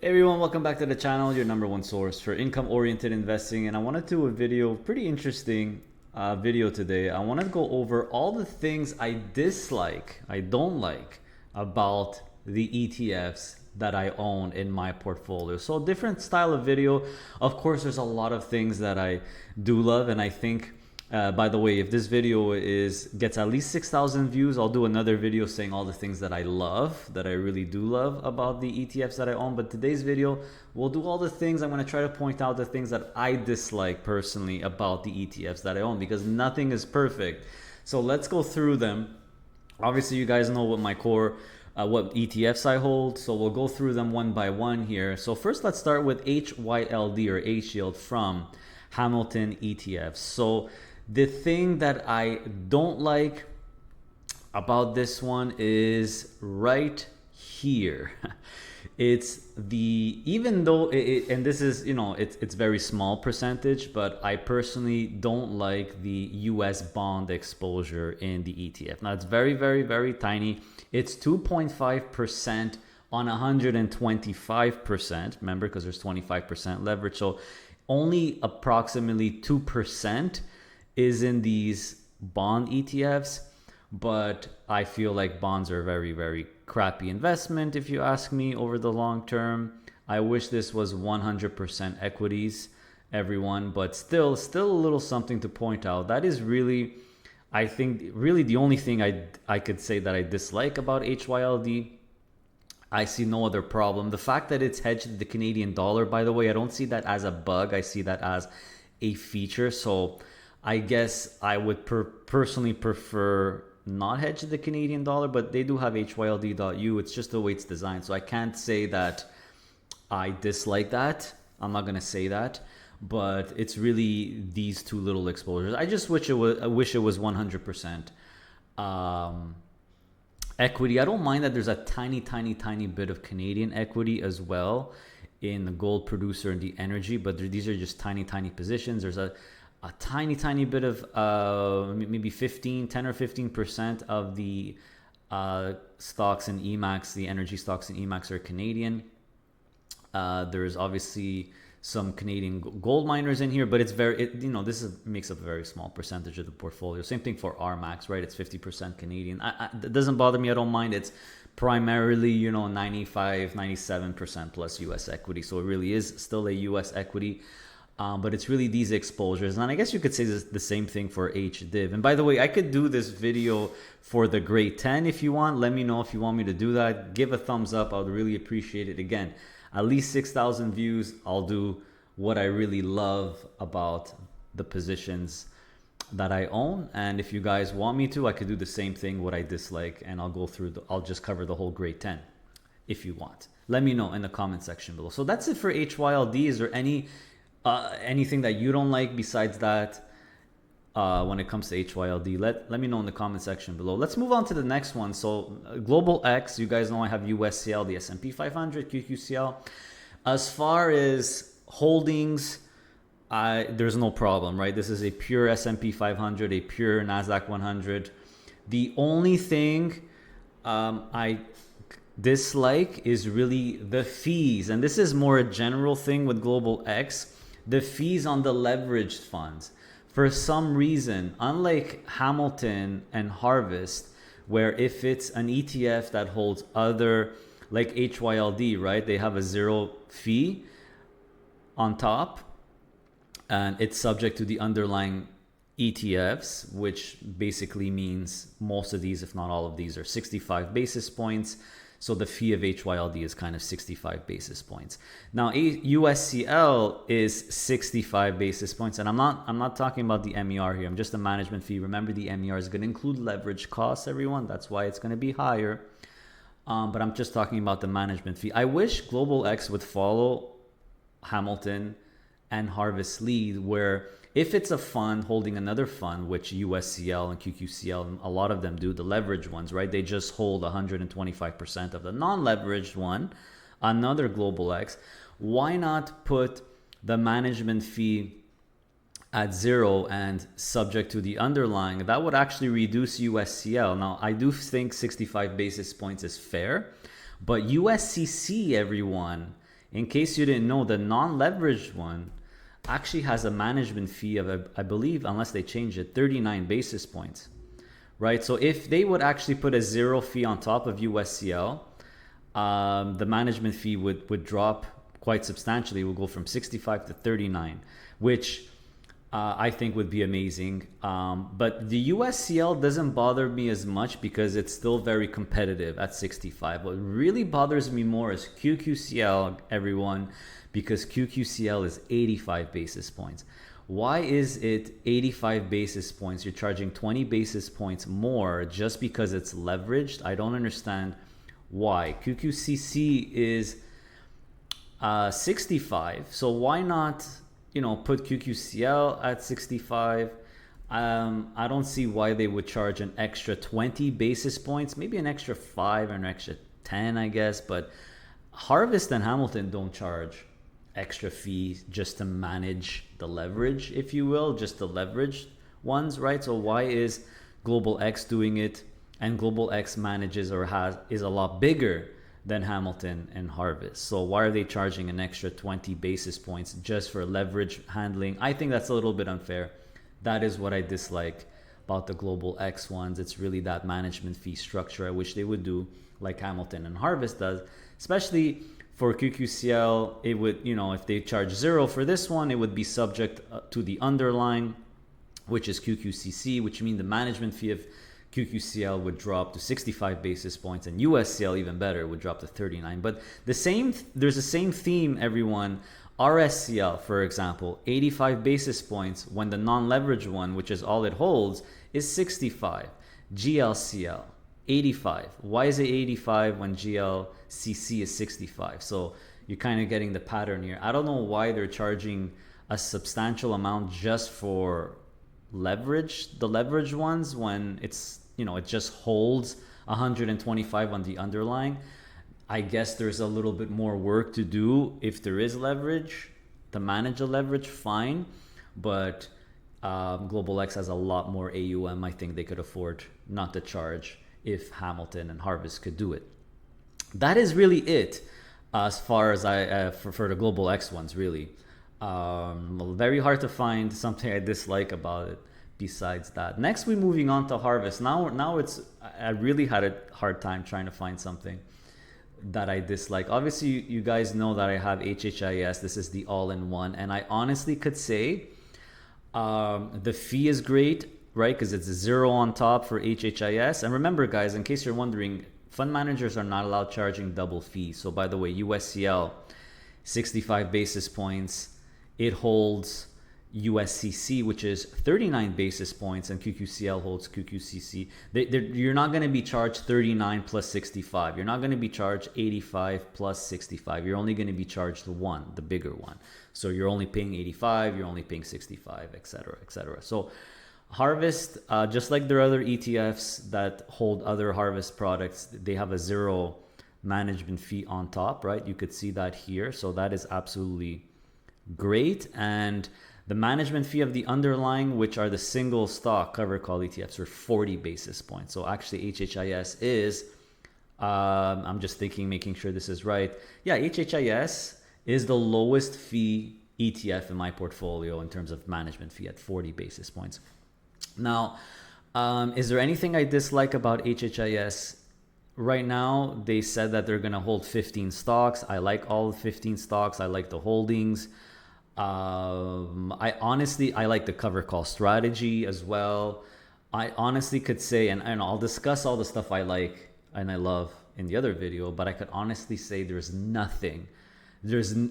Hey everyone, welcome back to the channel, your number one source for income-oriented investing. And I wanted to do a video, pretty interesting video today. I want to go over all the things I dislike, I don't like about the ETFs that I own in my portfolio. So different style of video. Of course, there's a lot of things that I do love, and I think by the way, if this video gets at least 6,000 views, I'll do another video saying all the things that I love, that I really do love about the ETFs that I own. But today's video, we'll do all the things. I'm going to try to point out the things that I dislike personally about the ETFs that I own, because nothing is perfect. So let's go through them. Obviously, you guys know what my core what ETFs I hold, so we'll go through them one by one here. So first, let's start with HYLD or HYLD from Hamilton ETFs. So the thing that I don't like about this one is right here. It's the, even though and this is, it's very small percentage, but I personally don't like the US bond exposure in the ETF. Now it's very, very, very tiny. It's 2.5% on 125%. Remember, because there's 25% leverage. So only approximately 2% is in these bond ETFs, but I feel like bonds are very, very crappy investment if you ask me over the long term. I wish this was 100% equities, everyone, but still a little something to point out. That is really, I think, really the only thing I could say that I dislike about HYLD. I see no other problem. The fact that it's hedged the Canadian dollar, by the way, I don't see that as a bug. I see that as a feature. So I guess I would personally prefer not hedge the Canadian dollar, but they do have HYLD.U. It's just the way it's designed. So I can't say that I dislike that. I'm not going to say that, but it's really these two little exposures. I just wish it was 100% equity. I don't mind that there's a tiny bit of Canadian equity as well in the gold producer and the energy, but these are just tiny positions. There's a tiny bit of maybe 10 or 15% of the stocks in EMAX, the energy stocks in EMAX are Canadian. There's obviously some Canadian gold miners in here, but it's this makes up a very small percentage of the portfolio. Same thing for RMAX, right? It's 50% Canadian. It doesn't bother me. I don't mind. It's primarily, 97% plus US equity. So it really is still a US equity. But it's really these exposures. And I guess you could say the same thing for HDIV. And by the way, I could do this video for the grade 10 if you want. Let me know if you want me to do that. Give a thumbs up. I would really appreciate it. Again, at least 6,000 views. I'll do what I really love about the positions that I own. And if you guys want me to, I could do the same thing, what I dislike. And I'll just cover the whole grade 10 if you want. Let me know in the comment section below. So that's it for HYLD. Is there anything that you don't like besides that when it comes to HYLD? Let me know in the comment section below. Let's move on to the next one. So Global X, you guys know I have USCL, the S&P 500, QQCL. As far as holdings, there's no problem, right? This is a pure S&P 500, a pure NASDAQ 100. The only thing I dislike is really the fees, and this is more a general thing with Global X. The fees on the leveraged funds, for some reason, unlike Hamilton and Harvest, where if it's an ETF that holds other, like HYLD, right, they have a zero fee on top, and it's subject to the underlying ETFs, which basically means most of these, if not all of these, are 65 basis points. So the fee of HYLD is kind of 65 basis points. Now USCL is 65 basis points, and I'm not talking about the MER here. I'm just the management fee. Remember, the MER is going to include leverage costs, everyone. That's why it's going to be higher. But I'm just talking about the management fee. I wish Global X would follow Hamilton and Harvest lead, where if it's a fund holding another fund, which USCL and QQCL, a lot of them do, the leveraged ones, right? They just hold 125% of the non-leveraged one, another Global X. Why not put the management fee at zero and subject to the underlying? That would actually reduce USCL. Now, I do think 65 basis points is fair, but USCC, everyone, In case you didn't know, the non-leveraged one actually has a management fee of, I believe, unless they change it, 39 basis points, right? So if they would actually put a zero fee on top of USCL, the management fee would drop quite substantially. It would go from 65 to 39, which I think would be amazing. But the USCL doesn't bother me as much because it's still very competitive at 65. What really bothers me more is QQCL, everyone, because QQCL is 85 basis points. Why is it 85 basis points? You're charging 20 basis points more just because it's leveraged. I don't understand why. QQCC is 65, so why not, you know, put QQCL at 65? I don't see why they would charge an extra 20 basis points, maybe an extra 5 or an extra 10, I guess. But Harvest and Hamilton don't charge extra fees just to manage the leverage, if you will, just the leveraged ones, right? So why is Global X doing it? And Global X manages or is a lot bigger than Hamilton and Harvest. So why are they charging an extra 20 basis points just for leverage handling? I think that's a little bit unfair. That is what I dislike about the Global X ones. It's really that management fee structure. I wish they would do like Hamilton and Harvest does, especially for QQCL. It would, you know, if they charge zero for this one, it would be subject to the underlying, which is QQCC, which means the management fee of QQCL would drop to 65 basis points, and USCL, even better, would drop to 39. But there's the same theme, everyone. RSCL, for example, 85 basis points when the non-leveraged one, which is all it holds, is 65. GLCL, 85. Why is it 85 when GLCC is 65? So you're kind of getting the pattern here. I don't know why they're charging a substantial amount just for the leverage ones, when it's, you know, it just holds 125 on the underlying. I guess there's a little bit more work to do if there is leverage to manage the leverage, fine. But Global X has a lot more AUM. I think they could afford not to charge if Hamilton and Harvest could do it. That is really it as far as I for the Global X ones, really. Very hard to find something I dislike about it besides that. Next, we're moving on to Harvest. Now it's, I really had a hard time trying to find something that I dislike. Obviously, you guys know that I have HHIS. This is the all-in-one, and I honestly could say the fee is great, right? Because it's zero on top for HHIS. And remember, guys, in case you're wondering, fund managers are not allowed charging double fees. So by the way, USCL, 65 basis points. It holds USCC, which is 39 basis points, and QQCL holds QQCC. You're not going to be charged 39 plus 65. You're not going to be charged 85 plus 65. You're only going to be charged the bigger one. So you're only paying 85, you're only paying 65, etc., etc. So Harvest, just like their other ETFs that hold other Harvest products, they have a zero management fee on top, right? You could see that here. So that is absolutely great. And the management fee of the underlying, which are the single stock covered call ETFs, are 40 basis points. So actually HHIS is, I'm just thinking, making sure this is right. Yeah, HHIS is the lowest fee ETF in my portfolio in terms of management fee at 40 basis points. Now, is there anything I dislike about HHIS? Right now, they said that they're going to hold 15 stocks. I like all 15 stocks. I like the holdings. I like the cover call strategy as well. I honestly could say, and I'll discuss all the stuff I like and I love in the other video, but I could honestly say there's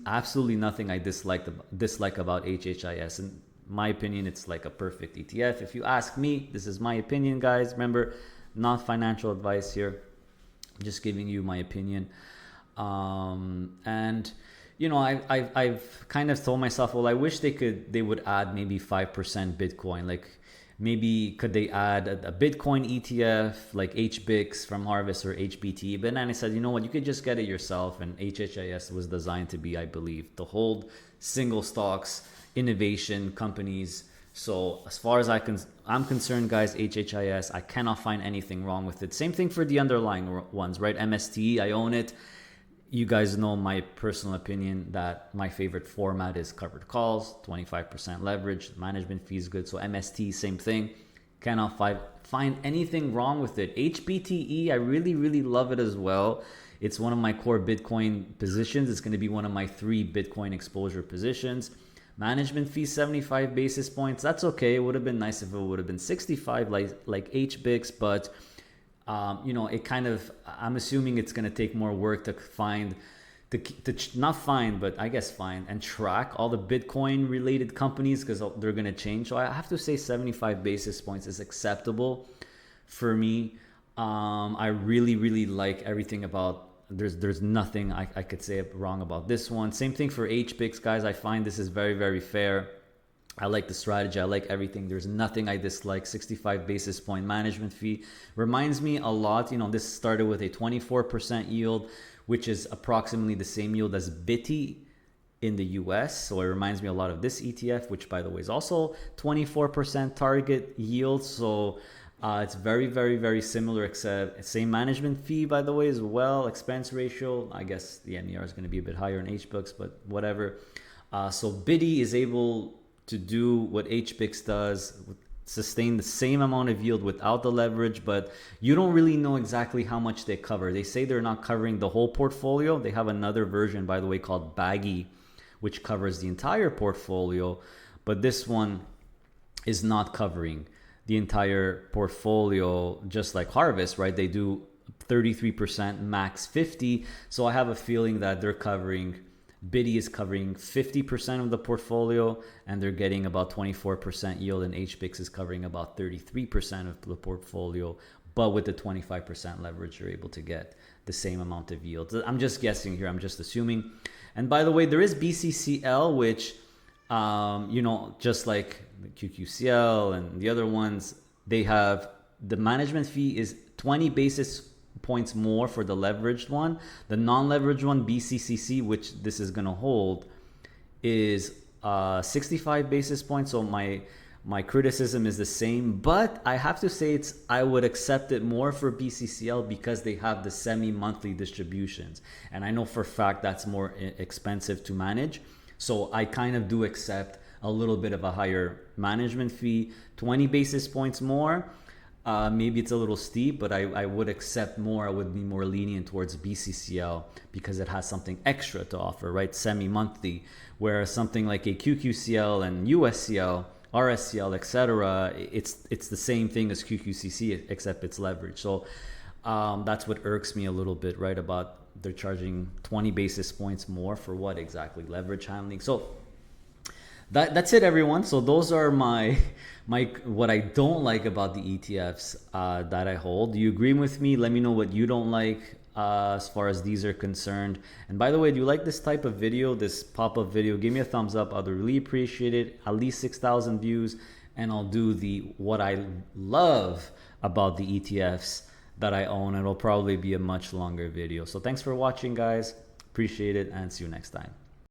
absolutely nothing I dislike about HHIS. In my opinion, it's like a perfect ETF. If you ask me, this is my opinion, guys. Remember, not financial advice here. I'm just giving you my opinion. And you know, I've kind of told myself, well, I wish they would add maybe 5% Bitcoin. Like maybe could they add a Bitcoin ETF like HBIX from Harvest or HBTE? But then I said, you know what, you could just get it yourself. And HHIS was designed to be, I believe, to hold single stocks, innovation companies. So as far as I'm concerned, guys, HHIS, I cannot find anything wrong with it. Same thing for the underlying ones, right? MSTE, I own it. You guys know my personal opinion that my favorite format is covered calls, 25% leverage, management fee is good. So MST, same thing. Cannot find anything wrong with it. HBTE, I really love it as well. It's one of my core Bitcoin positions. It's going to be one of my 3 Bitcoin exposure positions. Management fee 75 basis points. That's okay. It would have been nice if it would have been 65 like HBIX, but you know, it kind of, I'm assuming it's going to take more work to find, not find, but I guess find and track all the Bitcoin related companies, because they're going to change. So I have to say 75 basis points is acceptable for me. I really like everything about, there's nothing I could say wrong about this one. Same thing for HBIX, guys. I find this is very fair. I like the strategy. I like everything. There's nothing I dislike. 65 basis point management fee reminds me a lot. You know, this started with a 24% yield, which is approximately the same yield as BTE in the US. So it reminds me a lot of this ETF, which by the way is also 24% target yield. So it's very similar, except same management fee, by the way, as well. Expense ratio, I guess the MER is going to be a bit higher in HBIX, but whatever. So BTE is able to do what HBIX does, sustain the same amount of yield without the leverage, but you don't really know exactly how much they cover. They say they're not covering the whole portfolio. They have another version, by the way, called Baggy, which covers the entire portfolio, but this one is not covering the entire portfolio, just like Harvest, right? They do 33%, max 50. So I have a feeling that they're covering, BTE is covering 50% of the portfolio, and they're getting about 24% yield, and HBIX is covering about 33% of the portfolio, but with the 25% leverage, you're able to get the same amount of yield. I'm just guessing here, I'm just assuming. And by the way, there is BCCL, which, you know, just like the QQCL and the other ones, they have, the management fee is 20 basis points more for the leveraged one. The non-leveraged one, BCCC, which this is going to hold, is 65 basis points. So my criticism is the same, but I have to say I would accept it more for BCCL because they have the semi-monthly distributions, and I know for a fact that's more expensive to manage. So I kind of do accept a little bit of a higher management fee, 20 basis points more. Maybe it's a little steep, but I would accept more. I would be more lenient towards BCCL because it has something extra to offer, right? Semi-monthly, whereas something like a QQCL and USCL, RSCL, etc., it's the same thing as QQCC, except it's leverage. So that's what irks me a little bit, right? About they're charging 20 basis points more for what exactly? Leverage handling. So that's it, everyone. So those are my what I don't like about the ETFs that I hold. Do you agree with me? Let me know what you don't like as far as these are concerned. And by the way, do you like this type of video, this pop-up video? Give me a thumbs up. I'd really appreciate it. At least 6,000 views, and I'll do what I love about the ETFs that I own. It'll probably be a much longer video. So thanks for watching, guys. Appreciate it, and see you next time.